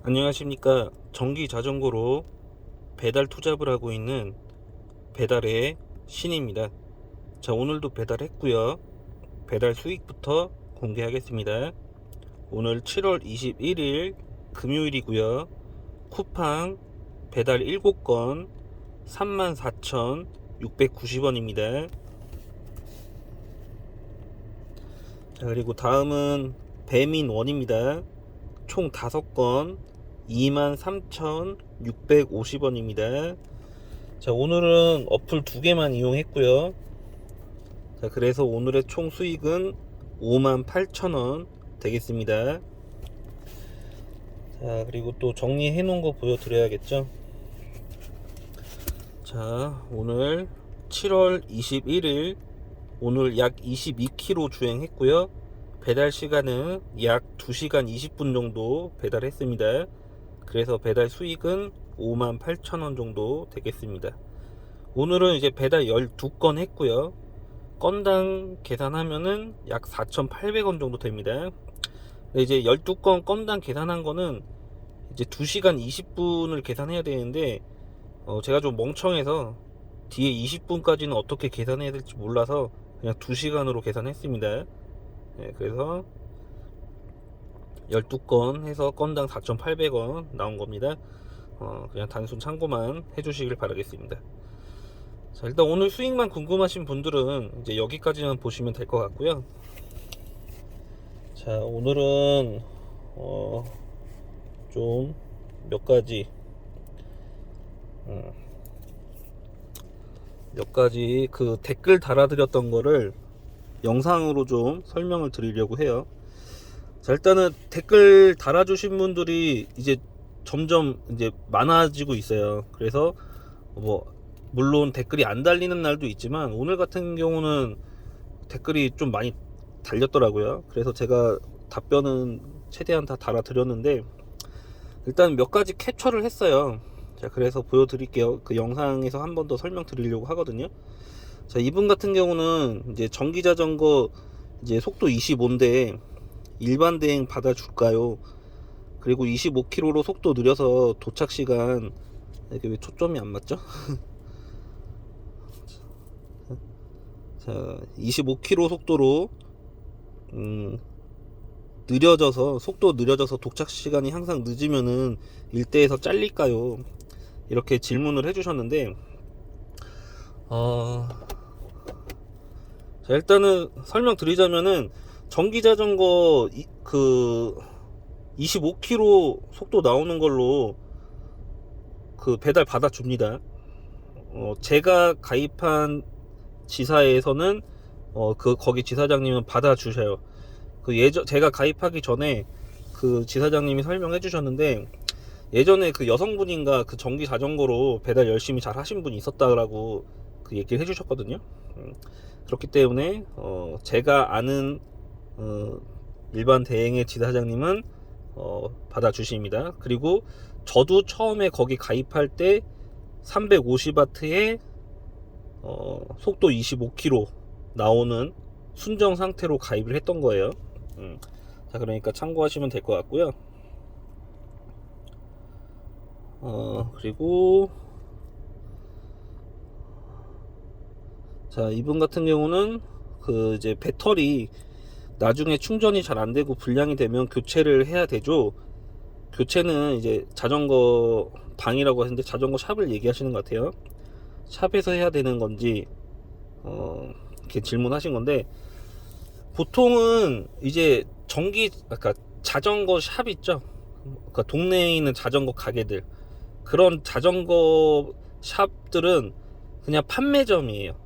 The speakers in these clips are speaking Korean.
안녕하십니까. 전기 자전거로 배달 투잡을 하고 있는 배달의 신입니다. 자, 오늘도 배달했고요. 배달 수익부터 공개하겠습니다. 오늘 7월 21일 금요일이고요. 쿠팡 배달 7건 34,690원입니다. 자, 그리고 다음은 배민원입니다. 총 5건 23,650원입니다. 자, 오늘은 어플 2개만 이용했고요. 자, 그래서 오늘의 총 수익은 58,000원 되겠습니다. 자, 그리고 또 정리해 놓은 거 보여드려야겠죠. 자, 오늘 7월 21일 오늘 약 22km 주행했고요. 배달 시간은 약 2시간 20분 정도 배달했습니다. 그래서 배달 수익은 58,000원 정도 되겠습니다. 오늘은 이제 배달 12건 했고요. 건당 계산하면은 약 4,800원 정도 됩니다. 이제 12건 건당 계산한 거는 이제 2시간 20분을 계산해야 되는데 제가 좀 멍청해서 뒤에 20분까지는 어떻게 계산해야 될지 몰라서 그냥 2시간으로 계산했습니다. 네, 그래서 12건 해서 건당 4,800원 나온 겁니다. 그냥 단순 참고만 해주시길 바라겠습니다. 자, 일단 오늘 수익만 궁금하신 분들은 이제 여기까지만 보시면 될 것 같고요. 자, 오늘은 좀 몇 가지 그 댓글 달아드렸던 거를 영상으로 좀 설명을 드리려고 해요. 자, 일단은 댓글 달아주신 분들이 이제 점점 이제 많아지고 있어요. 그래서 뭐 물론 댓글이 안 달리는 날도 있지만 오늘 같은 경우는 댓글이 좀 많이 달렸더라고요. 그래서 제가 답변은 최대한 다 달아드렸는데 일단 몇 가지 캡처를 했어요. 자, 그래서 보여드릴게요. 그 영상에서 한 번 더 설명드리려고 하거든요. 자, 이분 같은 경우는 이제 전기자전거 이제 속도 25인데 일반 대행 받아줄까요? 그리고 25km로 속도 느려서 도착 시간, 이게 왜 초점이 안 맞죠? 자, 25km 속도로 속도 느려져서 도착 시간이 항상 늦으면은 일대에서 잘릴까요? 이렇게 질문을 해주셨는데 자, 일단은 설명드리자면은 전기자전거 그 25km 속도 나오는 걸로 그 배달 받아줍니다. 제가 가입한 지사에서는 거기 지사장님은 받아주셔요. 제가 가입하기 전에 그 지사장님이 설명해 주셨는데 예전에 그 여성분인가 그 전기 자전거로 배달 열심히 잘 하신 분이 있었다라고 그 얘기를 해 주셨거든요. 그렇기 때문에 제가 아는 일반 대행의 지사장님은 받아주십니다. 그리고 저도 처음에 거기 가입할 때 350W에 속도 25km 나오는 순정 상태로 가입을 했던 거예요. 자, 그러니까 참고하시면 될 것 같고요. 그리고 자, 이분 같은 경우는 그 이제 배터리 나중에 충전이 잘 안 되고 불량이 되면 교체를 해야 되죠. 교체는 이제 자전거 방이라고 하는데 자전거 샵을 얘기하시는 것 같아요. 샵에서 해야 되는 건지 이렇게 질문하신 건데 보통은 이제 그러니까 자전거 샵 있죠. 그러니까 동네에 있는 자전거 가게들 그런 자전거 샵들은 그냥 판매점이에요.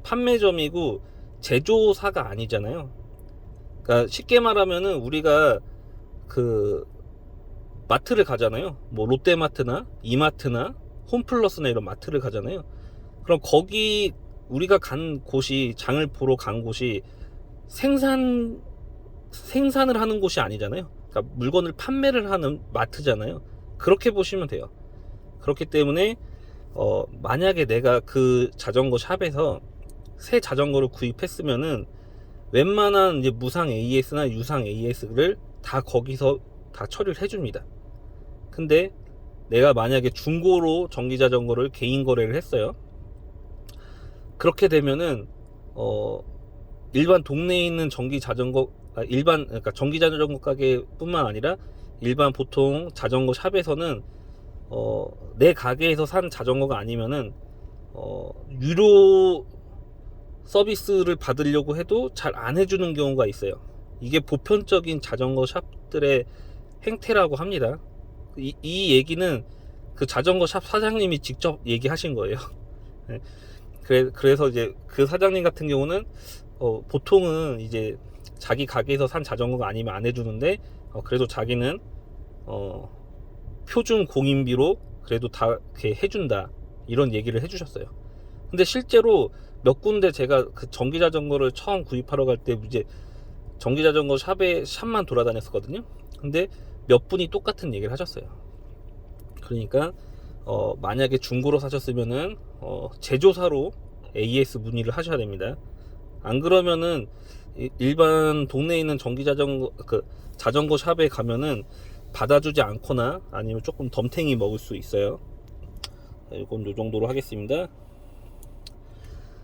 판매점이고 제조사가 아니잖아요. 그러니까 쉽게 말하면은 우리가 그 마트를 가잖아요. 뭐 롯데마트나 이마트나 홈플러스나 이런 마트를 가잖아요. 그럼 거기 우리가 간 곳이 장을 보러 간 곳이 생산을 하는 곳이 아니잖아요. 그러니까 물건을 판매를 하는 마트잖아요. 그렇게 보시면 돼요. 그렇기 때문에 만약에 내가 그 자전거 샵에서 새 자전거를 구입했으면은 웬만한 이제 무상 AS나 유상 AS를 다 거기서 다 처리를 해줍니다. 근데 내가 만약에 중고로 전기자전거를 개인 거래를 했어요. 그렇게 되면은 일반 동네에 있는 그러니까 전기자전거 가게뿐만 아니라 일반 보통 자전거 샵에서는 내 가게에서 산 자전거가 아니면은 유료 서비스를 받으려고 해도 잘 안 해주는 경우가 있어요. 이게 보편적인 자전거 샵들의 행태라고 합니다. 이 얘기는 그 자전거 샵 사장님이 직접 얘기하신 거예요. 네. 그래서 이제 그 사장님 같은 경우는 보통은 이제 자기 가게에서 산 자전거가 아니면 안 해주는데 그래도 자기는 표준 공인비로 그래도 다 이렇게 해준다, 이런 얘기를 해주셨어요. 근데 실제로 몇 군데 제가 그 전기자전거를 처음 구입하러 갈 때 이제 전기자전거 샵만 돌아다녔었거든요. 근데 몇 분이 똑같은 얘기를 하셨어요. 그러니까 만약에 중고로 사셨으면은 제조사로 AS 문의를 하셔야 됩니다. 안 그러면은 일반 동네에 있는 자전거 샵에 가면은 받아주지 않거나 아니면 조금 덤탱이 먹을 수 있어요. 이건 요 정도로 하겠습니다.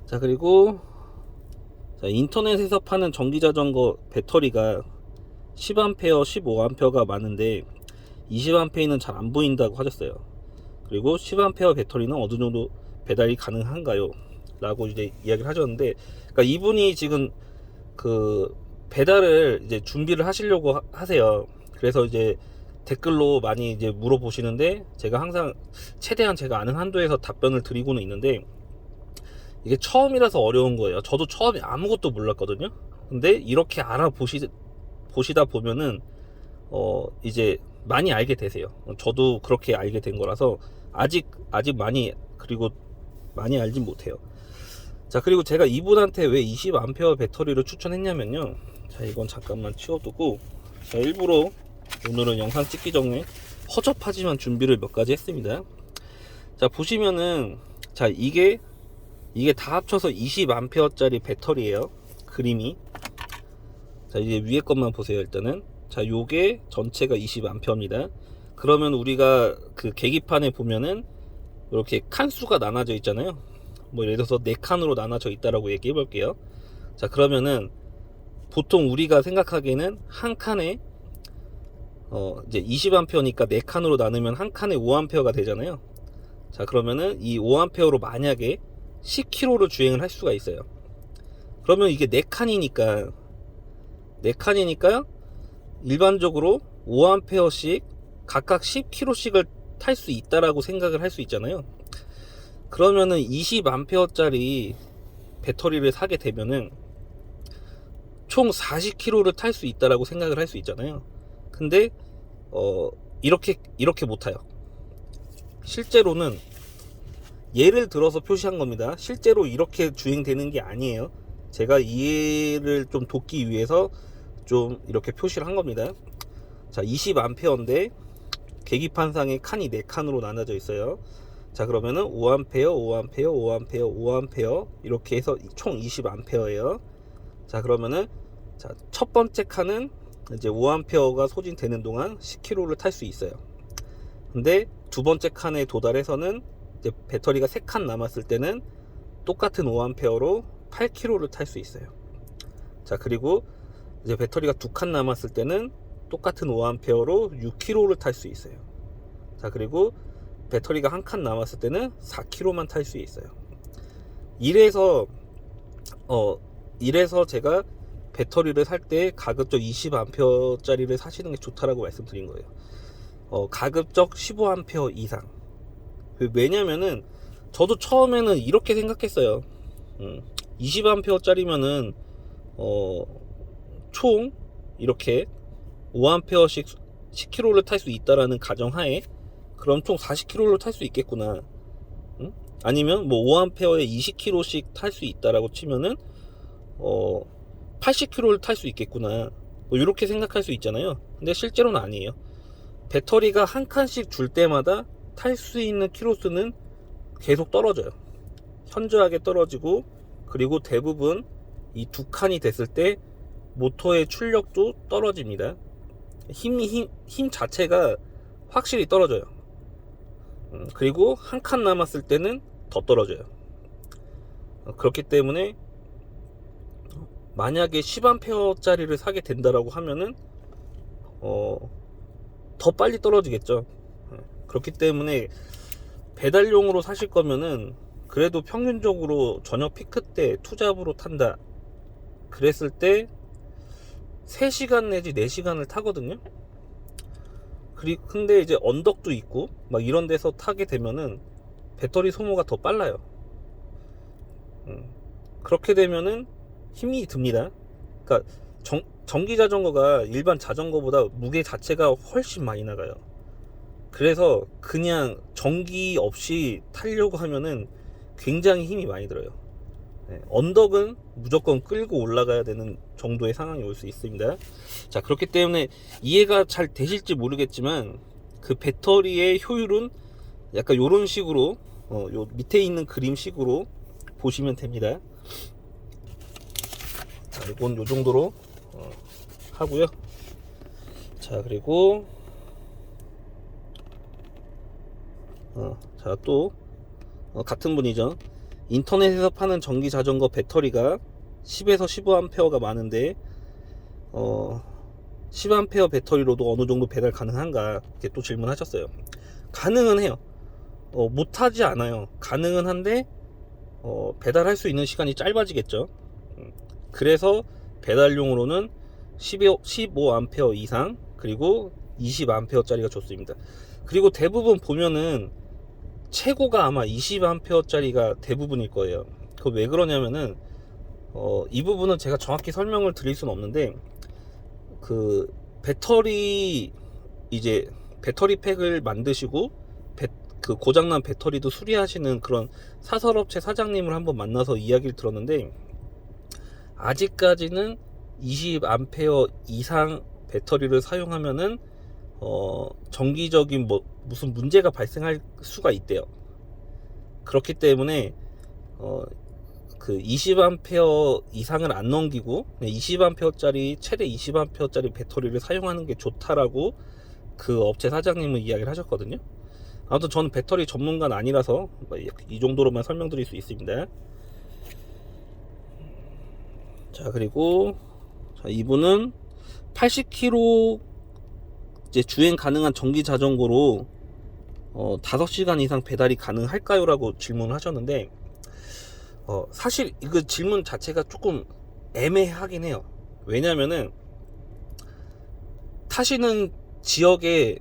자, 그리고 인터넷에서 파는 전기자전거 배터리가 10A, 15A가 많은데 20A는 잘 안 보인다고 하셨어요. 그리고 10A 배터리는 어느 정도 배달이 가능한가요? 라고 이제 이야기를 하셨는데, 그러니까 이분이 지금 그 배달을 이제 준비를 하시려고 하세요. 그래서 이제 댓글로 많이 이제 물어보시는데, 제가 항상 최대한 제가 아는 한도에서 답변을 드리고는 있는데, 이게 처음이라서 어려운 거예요. 저도 처음에 아무것도 몰랐거든요. 근데 이렇게 보시다 보면은 이제 많이 알게 되세요. 저도 그렇게 알게 된 거라서 아직 많이 알진 못해요. 자, 그리고 제가 이분한테 왜 20A 배터리를 추천했냐면요. 자, 이건 잠깐만 치워두고, 자, 일부러 오늘은 영상 찍기 전에 허접하지만 준비를 몇 가지 했습니다. 자, 보시면은, 자, 이게 다 합쳐서 20A짜리 배터리예요. 그림이. 자, 이제 위에 것만 보세요. 일단은, 자, 요게 전체가 20A입니다. 그러면 우리가 그 계기판에 보면은 이렇게 칸수가 나눠져 있잖아요. 뭐 예를 들어서 4칸으로 나눠져 있다라고 얘기해 볼게요. 자, 그러면은 보통 우리가 생각하기에는 한 칸에 이제 20A니까 4칸으로 나누면 한 칸에 5A가 되잖아요. 자, 그러면은 이 5A로 만약에 10km를 주행을 할 수가 있어요. 그러면 이게 4칸이니까 일반적으로 5A씩 각각 10km씩을 탈 수 있다라고 생각을 할 수 있잖아요. 그러면은 20A짜리 배터리를 사게 되면은 총 40km를 탈 수 있다라고 생각을 할 수 있잖아요. 근데 이렇게 못 타요. 실제로는 예를 들어서 표시한 겁니다. 실제로 이렇게 주행되는 게 아니에요. 제가 이해를 좀 돕기 위해서 좀 이렇게 표시를 한 겁니다. 자, 20A인데 계기판상에 칸이 4칸으로 나눠져 있어요. 자, 그러면은 5A, 5A, 5A, 5A 이렇게 해서 총 20A예요. 자, 그러면은 첫 번째 칸은 이제 5A가 소진되는 동안 10km를 탈 수 있어요. 근데 두 번째 칸에 도달해서는 이제 배터리가 3칸 남았을 때는 똑같은 5A로 8km를 탈 수 있어요. 자, 그리고 이제 배터리가 2칸 남았을 때는 똑같은 5A로 6km를 탈 수 있어요. 자, 그리고 배터리가 한 칸 남았을 때는 4km만 탈 수 있어요. 이래서 제가 배터리를 살 때 가급적 20A짜리를 사시는 게 좋다라고 말씀드린 거예요. 가급적 15A 이상. 왜냐면은 저도 처음에는 이렇게 생각했어요. 20A짜리면은 총 이렇게 5A씩 10km를 탈 수 있다라는 가정하에 그럼 총 40km를 탈 수 있겠구나. 아니면 뭐 5A에 20km씩 탈 수 있다라고 치면은 80km를 탈 수 있겠구나. 뭐 이렇게 생각할 수 있잖아요. 근데 실제로는 아니에요. 배터리가 한 칸씩 줄 때마다 탈 수 있는 키로수는 계속 떨어져요. 현저하게 떨어지고, 그리고 대부분 이 2칸이 됐을 때 모터의 출력도 떨어집니다. 힘 자체가 확실히 떨어져요. 그리고 한 칸 남았을 때는 더 떨어져요. 그렇기 때문에 만약에 10A 짜리를 사게 된다라고 하면은 더 빨리 떨어지겠죠. 그렇기 때문에 배달용으로 사실 거면은 그래도 평균적으로 저녁 피크 때 투잡으로 탄다 그랬을 때 3시간 내지 4시간을 타거든요. 근데 이제 언덕도 있고 막 이런 데서 타게 되면은 배터리 소모가 더 빨라요. 그렇게 되면은 힘이 듭니다. 그러니까 전기 자전거가 일반 자전거보다 무게 자체가 훨씬 많이 나가요. 그래서 그냥 전기 없이 타려고 하면은 굉장히 힘이 많이 들어요. 언덕은 무조건 끌고 올라가야 되는 정도의 상황이 올 수 있습니다. 자, 그렇기 때문에 이해가 잘 되실지 모르겠지만 그 배터리의 효율은 약간 요런 식으로 요 밑에 있는 그림식으로 보시면 됩니다. 자, 이건 요 정도로 하고요. 자, 그리고 자, 또 같은 분이죠. 인터넷에서 파는 전기 자전거 배터리가 10에서 15A가 많은데 10A 배터리로도 어느 정도 배달 가능한가 이렇게 또 질문하셨어요. 가능은 해요. 못하지 않아요. 가능은 한데 배달할 수 있는 시간이 짧아지겠죠. 그래서 배달용으로는 15A 이상 그리고 20A 짜리가 좋습니다. 그리고 대부분 보면은 최고가 아마 20A 짜리가 대부분일 거예요. 그 왜 그러냐면은 이 부분은 제가 정확히 설명을 드릴 수는 없는데 그 배터리 이제 배터리 팩을 만드시고 그 고장난 배터리도 수리하시는 그런 사설업체 사장님을 한번 만나서 이야기를 들었는데 아직까지는 20A 이상 배터리를 사용하면은 정기적인 무슨 문제가 발생할 수가 있대요. 그렇기 때문에 그 20A 이상을 안 넘기고 20A 짜리 최대 20A 짜리 배터리를 사용하는 게 좋다라고 그 업체 사장님은 이야기를 하셨거든요. 아무튼 저는 배터리 전문가는 아니라서 이 정도로만 설명드릴 수 있습니다. 자, 그리고 이분은 80km 이제 주행 가능한 전기 자전거로 5시간 이상 배달이 가능할까요? 라고 질문을 하셨는데 사실 이거 질문 자체가 조금 애매하긴 해요. 왜냐면은 타시는 지역에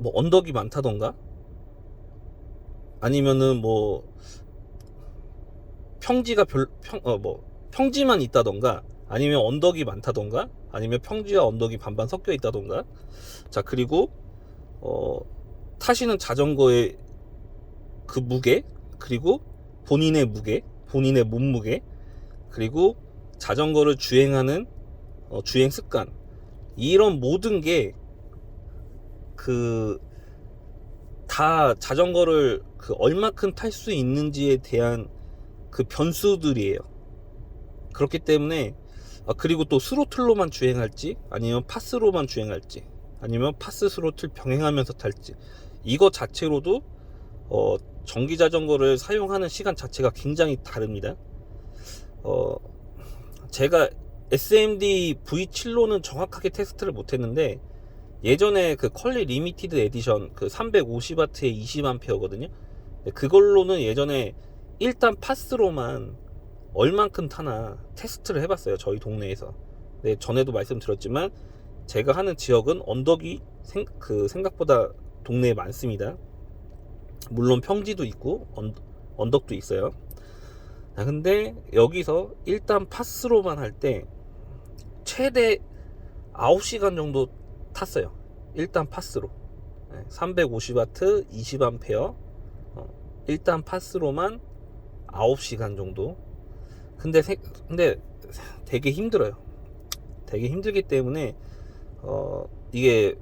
뭐 언덕이 많다던가 아니면은 뭐 평지가 평지만 있다던가 아니면 언덕이 많다던가 아니면 평지와 언덕이 반반 섞여 있다던가. 자, 그리고 타시는 자전거의 그 무게 그리고 본인의 무게 본인의 몸무게 그리고 자전거를 주행하는 주행 습관 이런 모든 게 그 다 자전거를 그 얼마큼 탈 수 있는지에 대한 그 변수들이에요. 그렇기 때문에 그리고 또 스로틀로만 주행할지 아니면 파스로만 주행할지 아니면 파스 스로틀 병행하면서 탈지 이거 자체로도 전기 자전거를 사용하는 시간 자체가 굉장히 다릅니다. 제가 SMD V7로는 정확하게 테스트를 못했는데 예전에 그 컬리 리미티드 에디션 그 350W의 20A거든요. 그걸로는 예전에 일단 파스로만 얼만큼 타나 테스트를 해봤어요. 저희 동네에서. 네, 전에도 말씀드렸지만 제가 하는 지역은 언덕이 생각보다 동네에 많습니다. 물론 평지도 있고 언덕도 있어요. 근데 여기서 일단 파스로만 할 때 최대 9시간 정도 탔어요. 일단 파스로 350W 20A 일단 파스로만 9시간 정도. 근데 되게 힘들어요. 되게 힘들기 때문에 이게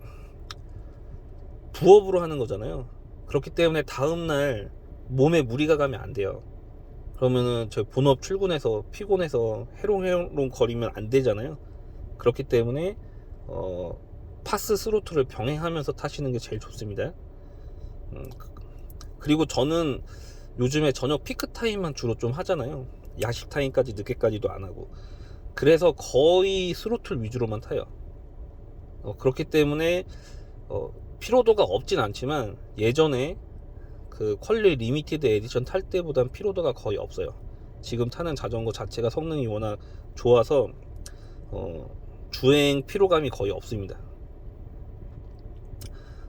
부업으로 하는 거잖아요. 그렇기 때문에 다음날 몸에 무리가 가면 안 돼요. 그러면은 저 본업 출근해서 피곤해서 해롱해롱 거리면 안 되잖아요. 그렇기 때문에 파스 스로틀을 병행하면서 타시는 게 제일 좋습니다. 그리고 저는 요즘에 저녁 피크 타임만 주로 좀 하잖아요. 야식 타임까지 늦게까지도 안 하고. 그래서 거의 스로틀 위주로만 타요. 그렇기 때문에 피로도가 없진 않지만 예전에 그 퀄리 리미티드 에디션 탈 때보단 피로도가 거의 없어요. 지금 타는 자전거 자체가 성능이 워낙 좋아서 주행 피로감이 거의 없습니다.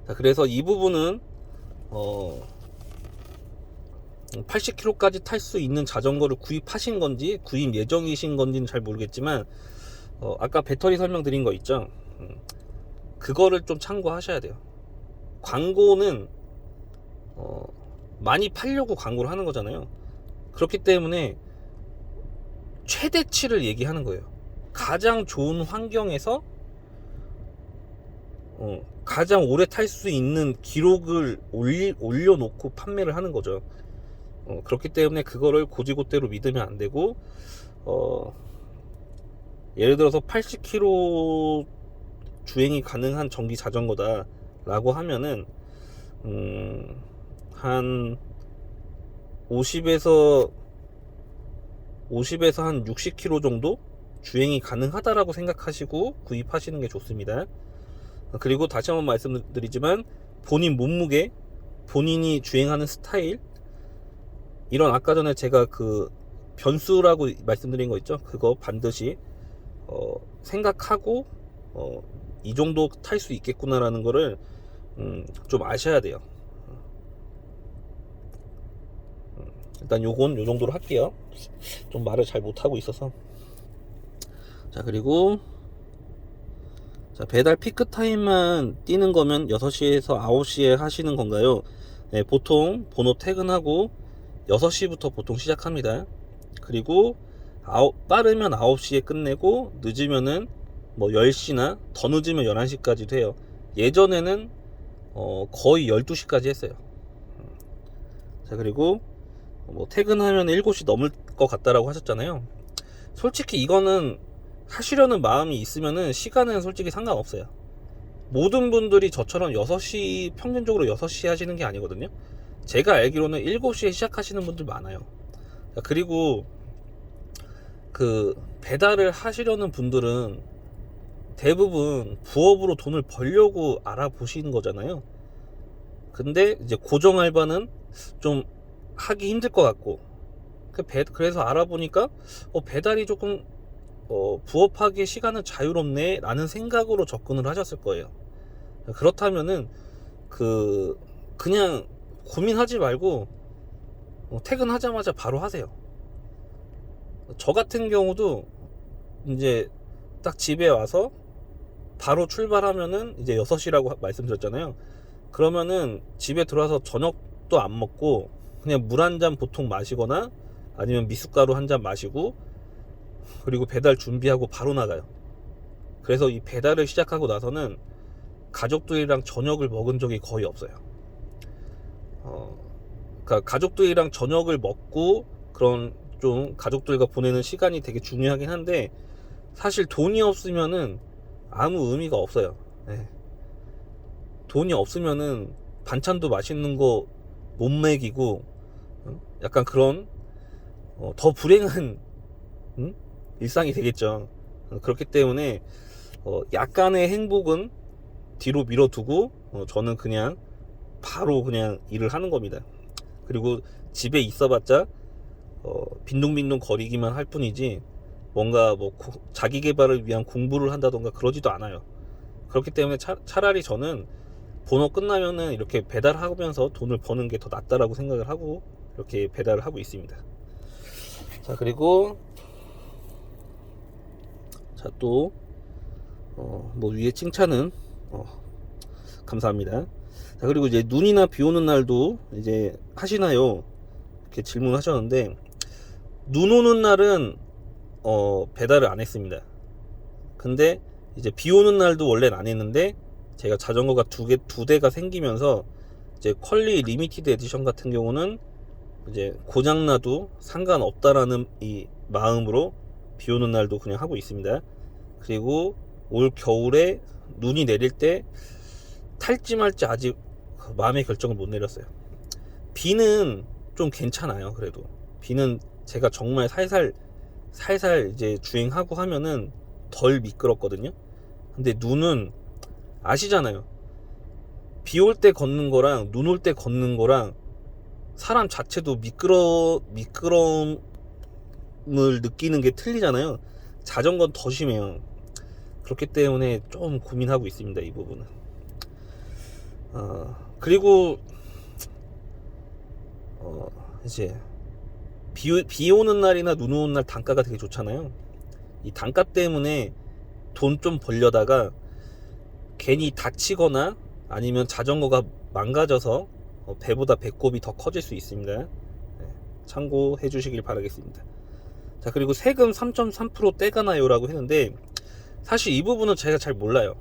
자, 그래서 이 부분은 80km까지 탈 수 있는 자전거를 구입하신 건지 구입 예정이신 건지는 잘 모르겠지만 아까 배터리 설명드린 거 있죠. 그거를 좀 참고하셔야 돼요. 광고는 많이 팔려고 광고를 하는 거잖아요. 그렇기 때문에 최대치를 얘기하는 거예요. 가장 좋은 환경에서 가장 오래 탈 수 있는 기록을 올려놓고 판매를 하는 거죠. 그렇기 때문에 그거를 고지고대로 믿으면 안 되고 예를 들어서 80km 주행이 가능한 전기 자전거다 라고 하면은 한 50에서 한 60km 정도 주행이 가능하다라고 생각하시고 구입하시는 게 좋습니다. 그리고 다시 한번 말씀드리지만 본인 몸무게, 본인이 주행하는 스타일, 이런 아까 전에 제가 그 변수라고 말씀드린 거 있죠. 그거 반드시 생각하고 이 정도 탈 수 있겠구나라는 거를 좀 아셔야 돼요. 일단 요건 요 정도로 할게요. 좀 말을 잘 못하고 있어서. 자, 그리고 자, 배달 피크 타임만 뛰는 거면 6시에서 9시에 하시는 건가요? 네, 보통 번호 퇴근하고 6시부터 보통 시작합니다. 그리고 빠르면 9시에 끝내고 늦으면은 뭐 10시나 더 늦으면 11시까지도 해요. 예전에는 거의 12시까지 했어요. 자, 그리고 뭐 퇴근하면 7시 넘을 것 같다라고 하셨잖아요. 솔직히 이거는 하시려는 마음이 있으면은 시간은 솔직히 상관없어요. 모든 분들이 저처럼 6시 평균적으로 6시 하시는 게 아니거든요. 제가 알기로는 7시에 시작하시는 분들 많아요. 그리고 그 배달을 하시려는 분들은 대부분 부업으로 돈을 벌려고 알아보시는 거잖아요. 근데 이제 고정 알바는 좀 하기 힘들 것 같고, 그래서 알아보니까 배달이 조금 부업하기에 시간은 자유롭네 라는 생각으로 접근을 하셨을 거예요. 그렇다면은 그냥 고민하지 말고 퇴근하자마자 바로 하세요. 저 같은 경우도 이제 딱 집에 와서 바로 출발하면은 이제 6시라고 말씀드렸잖아요. 그러면은 집에 들어와서 저녁도 안 먹고 그냥 물 한 잔 보통 마시거나 아니면 미숫가루 한 잔 마시고 그리고 배달 준비하고 바로 나가요. 그래서 이 배달을 시작하고 나서는 가족들이랑 저녁을 먹은 적이 거의 없어요. 그러니까 가족들이랑 저녁을 먹고 그런 좀 가족들과 보내는 시간이 되게 중요하긴 한데 사실 돈이 없으면은 아무 의미가 없어요. 네. 돈이 없으면은 반찬도 맛있는 거 못 먹이고 약간 그런 더 불행한 일상이 되겠죠. 그렇기 때문에 약간의 행복은 뒤로 밀어두고 저는 그냥 바로 그냥 일을 하는 겁니다. 그리고 집에 있어봤자 빈둥빈둥 거리기만 할 뿐이지 뭔가 뭐 자기 개발을 위한 공부를 한다던가 그러지도 않아요. 그렇기 때문에 차라리 저는 본업 끝나면은 이렇게 배달하면서 돈을 버는 게 더 낫다라고 생각을 하고 이렇게 배달을 하고 있습니다. 자, 그리고 자, 또 뭐 위에 칭찬은 감사합니다. 자, 그리고 이제 눈이나 비 오는 날도 이제 하시나요? 이렇게 질문하셨는데 눈 오는 날은 배달을 안 했습니다. 근데 이제 비 오는 날도 원래는 안 했는데 제가 자전거가 두 대가 생기면서 이제 퀄리 리미티드 에디션 같은 경우는 이제 고장나도 상관없다라는 이 마음으로 비 오는 날도 그냥 하고 있습니다. 그리고 올 겨울에 눈이 내릴 때 탈지 말지 아직 마음의 결정을 못 내렸어요. 비는 좀 괜찮아요. 그래도 비는 제가 정말 살살 이제 주행하고 하면은 덜 미끄럽거든요. 근데 눈은 아시잖아요. 비 올 때 걷는 거랑 눈 올 때 걷는 거랑 사람 자체도 미끄러움을 느끼는 게 틀리잖아요. 자전거는 더 심해요. 그렇기 때문에 좀 고민하고 있습니다, 이 부분은. 그리고 이제 비 오는 날이나 눈 오는 날 단가가 되게 좋잖아요. 이 단가 때문에 돈 좀 벌려다가 괜히 다치거나 아니면 자전거가 망가져서 배보다 배꼽이 더 커질 수 있습니다. 네, 참고해 주시길 바라겠습니다. 자, 그리고 세금 3.3% 떼가 나요 라고 했는데, 사실 이 부분은 제가 잘 몰라요.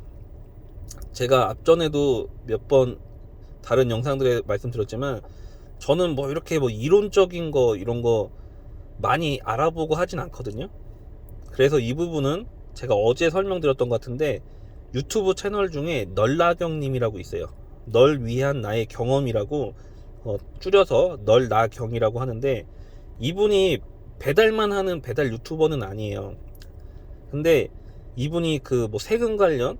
제가 앞전에도 몇 번 다른 영상들에 말씀드렸지만, 저는 뭐 이렇게 뭐 이론적인 거 이런 거 많이 알아보고 하진 않거든요. 그래서 이 부분은 제가 어제 설명드렸던 것 같은데, 유튜브 채널 중에 널나경님이라고 있어요. 널 위한 나의 경험이라고 줄여서 널나경이라고 하는데, 이분이 배달만 하는 배달 유튜버는 아니에요. 근데 이분이 그 뭐 세금 관련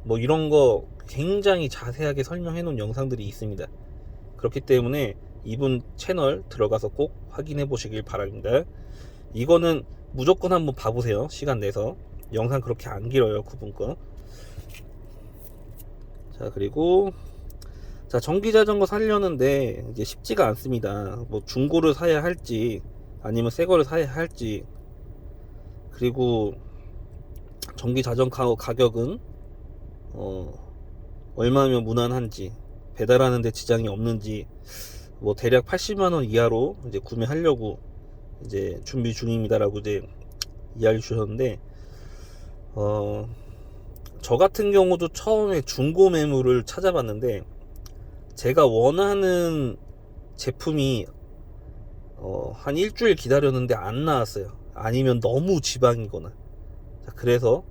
뭐 이런 거 굉장히 자세하게 설명해 놓은 영상들이 있습니다. 그렇기 때문에 이분 채널 들어가서 꼭 확인해 보시길 바랍니다. 이거는 무조건 한번 봐보세요. 시간 내서. 영상 그렇게 안 길어요, 그분 거. 자, 그리고 자, 전기자전거 사려는데 이제 쉽지가 않습니다. 뭐 중고를 사야 할지 아니면 새 거를 사야 할지, 그리고 전기자전거 가격은 얼마면 무난한지, 배달하는데 지장이 없는지, 뭐 대략 80만원 이하로 이제 구매하려고 이제 준비 중입니다라고 이제 이야기 주셨는데, 저 같은 경우도 처음에 중고 매물을 찾아봤는데, 제가 원하는 제품이 한 일주일 기다렸는데 안 나왔어요. 아니면 너무 지방이거나. 자, 그래서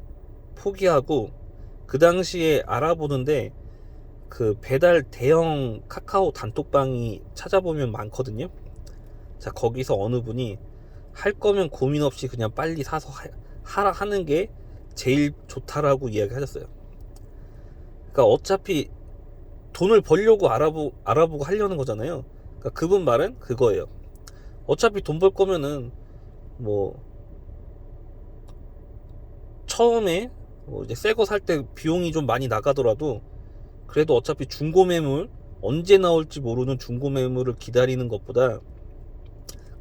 포기하고, 그 당시에 알아보는데 그 배달 대형 카카오 단톡방이 찾아보면 많거든요. 자, 거기서 어느 분이 할 거면 고민 없이 그냥 빨리 사서 하라 하는 게 제일 좋다라고 이야기 하셨어요. 그러니까 어차피 돈을 벌려고 알아보고 하려는 거잖아요. 그러니까 그분 말은 그거예요. 어차피 돈 벌 거면은 뭐 처음에 이제 새 거 살 때 비용이 좀 많이 나가더라도, 그래도 어차피 중고 매물, 언제 나올지 모르는 중고 매물을 기다리는 것보다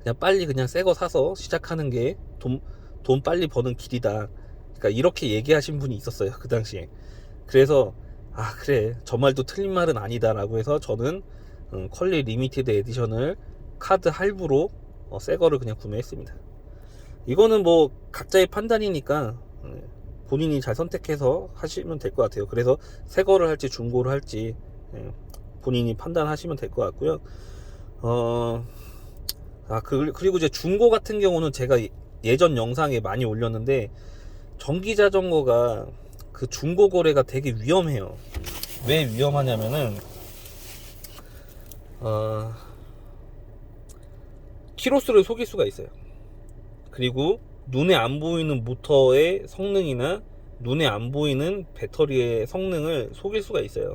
그냥 빨리 그냥 새 거 사서 시작하는 게 돈 빨리 버는 길이다. 그러니까 이렇게 얘기하신 분이 있었어요, 그 당시에. 그래서 그래, 저 말도 틀린 말은 아니다 라고 해서 저는 컬리 리미티드 에디션을 카드 할부로 새 거를 그냥 구매했습니다. 이거는 뭐 각자의 판단이니까 본인이 잘 선택해서 하시면 될 것 같아요. 그래서 새 거를 할지 중고를 할지 본인이 판단하시면 될 것 같고요. 그리고 이제 중고 같은 경우는 제가 예전 영상에 많이 올렸는데, 전기자전거가 그 중고 거래가 되게 위험해요. 왜 위험하냐면은 키로수를 속일 수가 있어요. 그리고 눈에 안 보이는 모터의 성능이나 눈에 안 보이는 배터리의 성능을 속일 수가 있어요.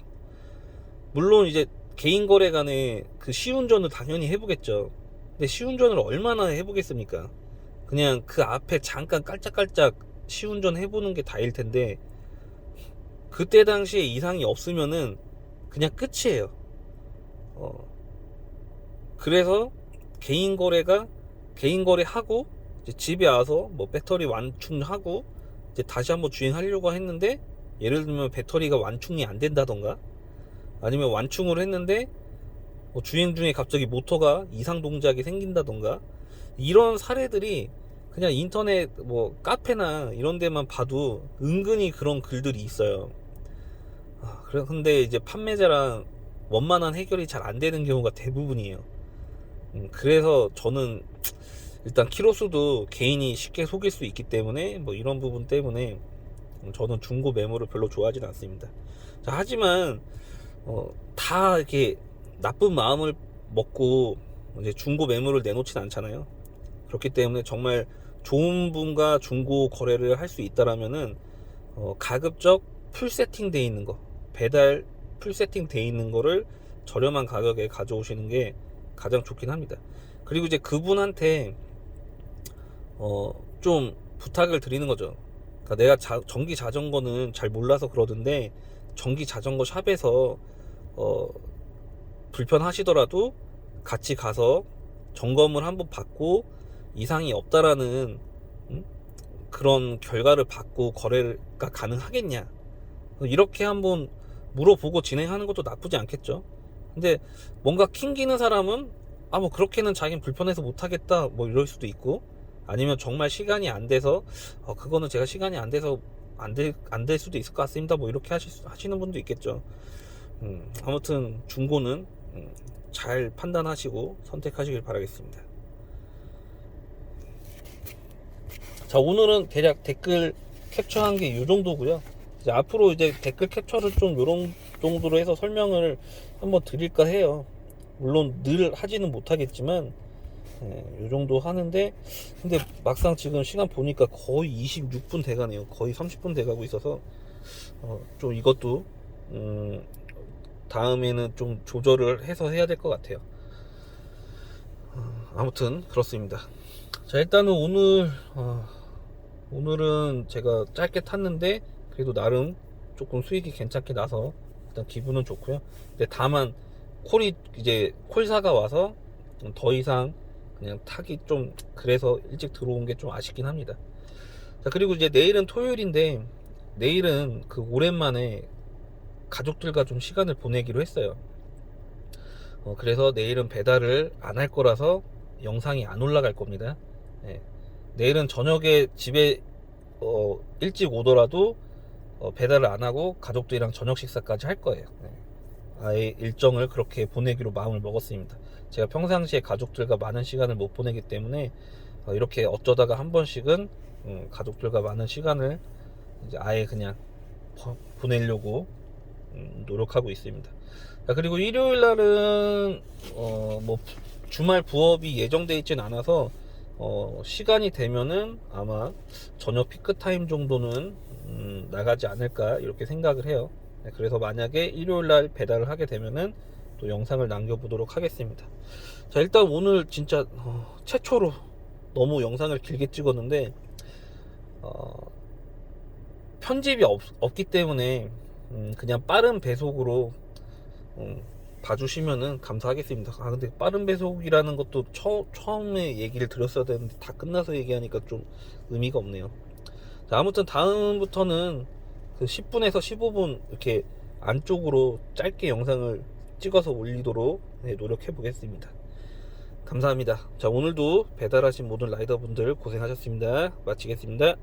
물론 이제 개인 거래 간에 그 시운전을 당연히 해보겠죠. 근데 시운전을 얼마나 해보겠습니까? 그냥 그 앞에 잠깐 깔짝깔짝 시운전 해보는 게 다일 텐데, 그때 당시에 이상이 없으면은 그냥 끝이에요. 그래서 개인 거래하고 이제 집에 와서 뭐 배터리 완충하고 이제 다시 한번 주행하려고 했는데, 예를 들면 배터리가 완충이 안 된다던가, 아니면 완충을 했는데 주행 중에 갑자기 모터가 이상 동작이 생긴다던가, 이런 사례들이 그냥 인터넷 뭐 카페나 이런 데만 봐도 은근히 그런 글들이 있어요. 근데 이제 판매자랑 원만한 해결이 잘 안 되는 경우가 대부분이에요. 그래서 저는 일단 키로수도 개인이 쉽게 속일 수 있기 때문에 뭐 이런 부분 때문에 저는 중고 매물을 별로 좋아하진 않습니다. 자, 하지만 다 이렇게 나쁜 마음을 먹고 이제 중고 매물을 내놓진 않잖아요. 그렇기 때문에 정말 좋은 분과 중고 거래를 할 수 있다라면은 가급적 풀 세팅 돼 있는 거, 배달 풀 세팅 돼 있는 거를 저렴한 가격에 가져오시는 게 가장 좋긴 합니다. 그리고 이제 그분한테 좀 부탁을 드리는 거죠. 그러니까 내가 전기 자전거는 잘 몰라서 그러던데 전기 자전거 샵에서 불편하시더라도 같이 가서 점검을 한번 받고 이상이 없다라는 그런 결과를 받고 거래가 가능하겠냐, 이렇게 한번 물어보고 진행하는 것도 나쁘지 않겠죠. 근데 뭔가 킹기는 사람은 뭐 그렇게는 자기는 불편해서 못하겠다 뭐 이럴 수도 있고, 아니면 정말 시간이 안 돼서 그거는 제가 시간이 안 돼서 안 될 수도 있을 것 같습니다 뭐 이렇게 하시는 분도 있겠죠. 아무튼 중고는 잘 판단하시고 선택하시길 바라겠습니다. 자, 오늘은 대략 댓글 캡처한 게 이 정도고요. 이제 앞으로 이제 댓글 캡처를 좀 요런 정도로 해서 설명을 한번 드릴까 해요. 물론 늘 하지는 못하겠지만 요 정도 하는데, 근데 막상 지금 시간 보니까 거의 26분 돼가네요. 거의 30분 돼가고 있어서 좀 이것도 다음에는 좀 조절을 해서 해야 될 것 같아요. 아무튼 그렇습니다. 자, 일단은 오늘은 제가 짧게 탔는데 그래도 나름 조금 수익이 괜찮게 나서 일단 기분은 좋고요. 근데 다만 콜사가 와서 더 이상 그냥 타기 좀 그래서 일찍 들어온 게 좀 아쉽긴 합니다. 자, 그리고 이제 내일은 토요일인데 내일은 그 오랜만에 가족들과 좀 시간을 보내기로 했어요. 그래서 내일은 배달을 안 할 거라서 영상이 안 올라갈 겁니다. 네. 내일은 저녁에 집에 일찍 오더라도 배달을 안 하고 가족들이랑 저녁 식사까지 할 거예요. 네. 아예 일정을 그렇게 보내기로 마음을 먹었습니다. 제가 평상시에 가족들과 많은 시간을 못 보내기 때문에 이렇게 어쩌다가 한 번씩은 가족들과 많은 시간을 이제 아예 그냥 보내려고 노력하고 있습니다. 자, 그리고 일요일 날은 뭐 주말 부업이 예정돼 있진 않아서 시간이 되면은 아마 저녁 피크타임 정도는 나가지 않을까 이렇게 생각을 해요. 네, 그래서 만약에 일요일날 배달을 하게 되면은 또 영상을 남겨보도록 하겠습니다. 자, 일단 오늘 진짜 최초로 너무 영상을 길게 찍었는데 편집이 없기 때문에 그냥 빠른 배속으로 봐주시면은 감사하겠습니다. 근데 빠른 배속이라는 것도 처음에 얘기를 드렸어야 되는데 다 끝나서 얘기하니까 좀 의미가 없네요. 자, 아무튼 다음부터는 그 10분에서 15분 이렇게 안쪽으로 짧게 영상을 찍어서 올리도록 노력해 보겠습니다. 감사합니다. 자, 오늘도 배달하신 모든 라이더분들 고생하셨습니다. 마치겠습니다.